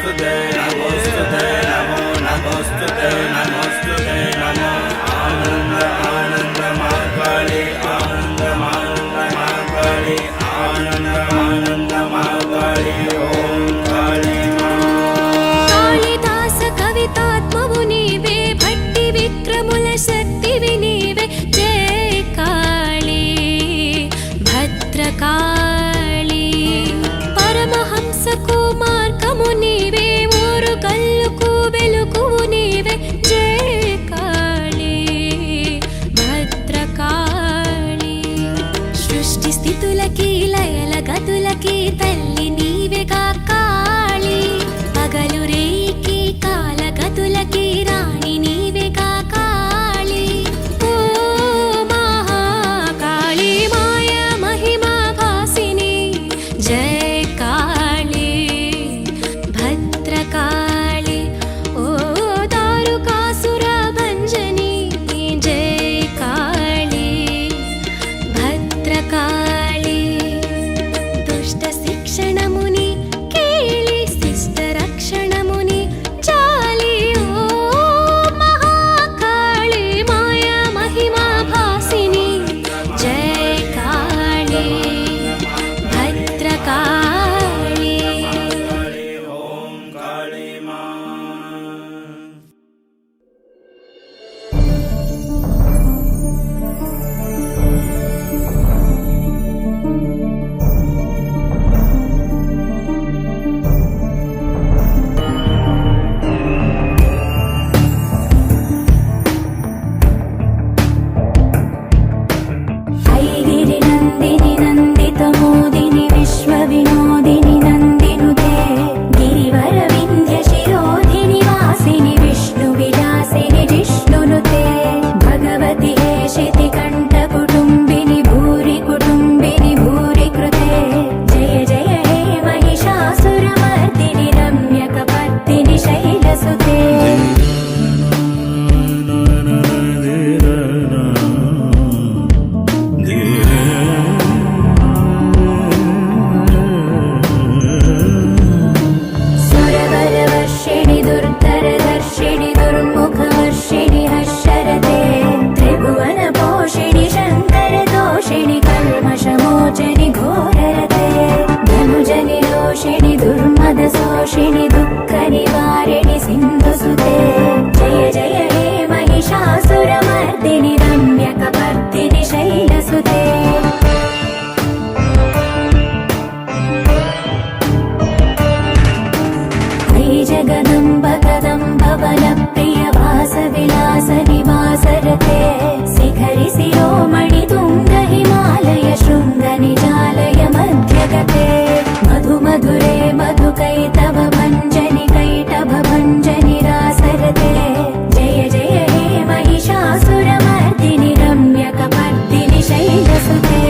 नमोस्तुते नमोस्तुते नमो नमोस्तुते नमोस्तुते नमो आनंद आनंद महाकाली आनंद आनंद महाकाली आनंद आनंद महाकाली ओम काली कालिदास कवितात्मवु नीवे भट्टि विक्रमुल शक्तिवि नीवे जय काली भद्रकाली परमहंस कुमार्गमु नीवे मूरु गल्लुकु वेलुगुवु नीवे जय काली भद्रकाली सृष्टि स्थितुलकी लयल गतुलकी तल्ली नीवेगा काली पगलु रेकी काल गतुलकी राणि नीवेगा काली ओ महाकाली माया महिमा भासिनी जय काली भद्रकाली ओ दारुकासुर भंजनी जय काली भद्रकाली दुष्ट शिक्षणमुनि केळि शिष्ट रक्षणमुनि जाली ओ महाकाली माया महिमा भासिनी जय काली भद्रकाली ओम काली मां ऐगिरि नन्दिनि नन्दितमोदिनि विश्वविनोदिनि नन्दिनुते गिरिवर विन्ध्य शिरोधिनि वासिनि विष्णुविलासिनि जिष्णुनुते भगवति हेशिति कण्ठकुटुम्बिनि भूरि कुटुम्बिनि भूरि कृते जय जय हे महिषासुरमर्दिनि रम्यकपर्दिनि शैलसुते सुरवरवर्षिणि दुर्धरधर्षिणि दुर्मुखवर्षिणि हर्षरते त्रिभुवनपोषिणि शङ्करदोषिणि कल्मषमोचनि घोररते धनुजनि रोषिणि दुर्मदशोषिणि दुःखनिवारिणि सिन्धुसुते जय जय हे महिषासुरमर्दिनि रम्यकपर्दिनि शैलसुते जगदम्ब कदम्ब बलप्रिय वासविलास निवासरते शिखरि शिरोमणि तुङ्ग हिमालय शृङ्ग निजालय मध्यगते मधु मधुरे मधुकैटभ भञ्जनि कैटभ भञ्जनि रासरते जय जय हे महिषासुरमर्दिनि रम्यकपर्दिनि शैलसुते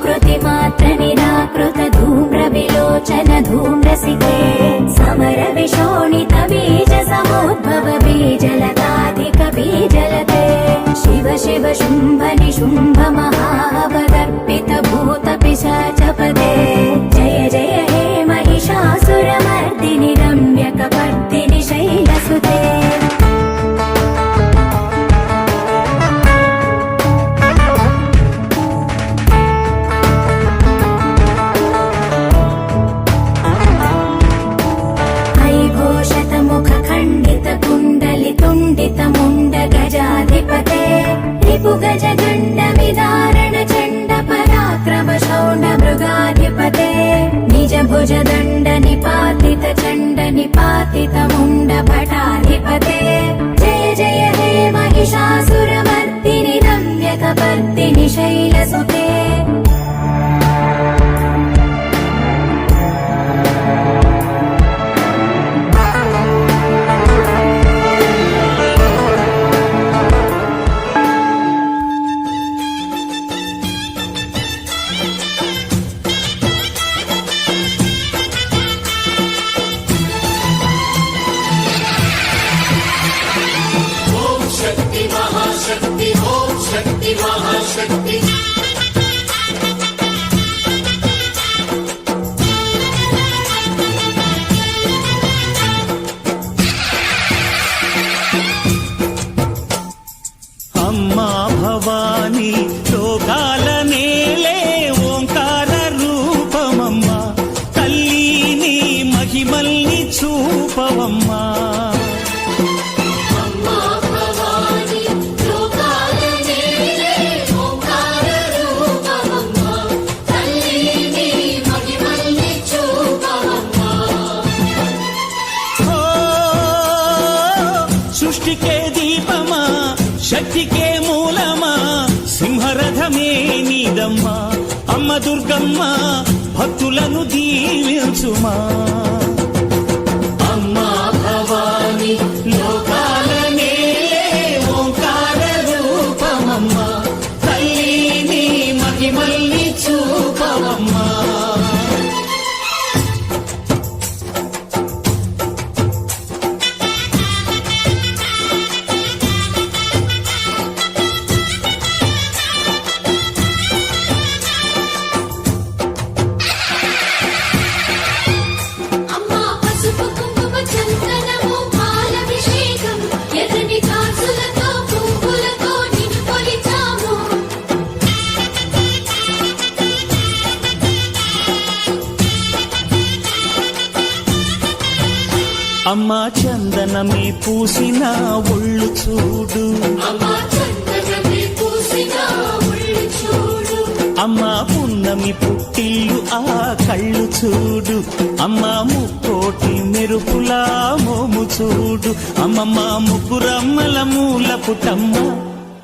कृतिमात्र निराकृत धूम्रविलोचन धूम्रसिके समर विशोणित बीज समुद्भव बीजलताधिक बीजलते शिव शिव शुम्भ निशुम्भ महावदर्पित भूत पिशाचपदे जय जय हे महिषासुरमर्दिनि रम्यकपर्दिनि शैलसुते तुण्डितमुण्ड गजाधिपते रिपुगज गण्डविदारण चण्ड पराक्रम शौण्ड मृगाधिपते निज भुज दण्ड निपातित चण्ड निपातित मुण्ड भटाधिपते जय जय हे महिषासुरमर्दिनि रम्यकपर्दिनि शैलसुते महाशक्ति ओम शक्ति महाशक्ति దీపమా శక్తికే మూలమా సింహరథమే నీదమ్మా అమ్మ దుర్గమ్మ భక్తులను దీవించుమా అమ్మా భవాని లోకాల నేలే ఓంకార రూపమమ్మా తల్లిని మహిమల్ని చూపవమ్మా అమ్మా పసుపు కుంకుమ చందనము పాలభిషేకం ఎర్రని కాసులతో పువ్వులతో నిన్ను కొలిచాము అమ్మా చందనమే పూసిన ఒళ్ళు చూడు అమ్మా చందనమే పూసిన ఒళ్ళు చూడు అమ్మా పున్నమి పుట్టిల్లు ఆ కళ్ళు చూడు అమ్మా ముక్కోటి మెరుపులా మోము చూడు అమ్మమ్మ ముగ్గురమ్మల మూల పుటమ్మ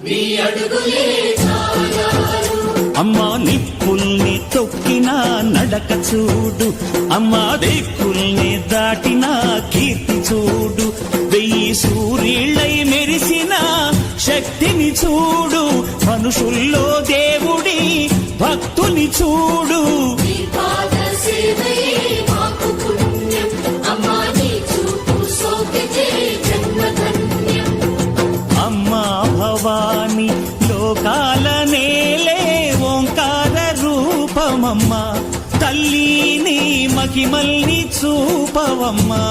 నీ అడుగులే చాలారు అమ్మా నిప్పుల్ని తొక్కిన నడక చూడు అమ్మా దిక్కుల్ని దాటిన కీర్తి చూడు 1000 సూర్యుళ్ళై మెరిసిన శక్తిని చూడు మనుషుల్లో దేవుడి భక్తుని చూడు నీ పాద సేవయే మాకు పుణ్యం అమ్మా నీ చూపు సోకితే జన్మధన్యం అమ్మా భవాని లోకాల నేలే ఓంకార రూపమమ్మా తల్లిని మహిమల్ని చూపవమ్మా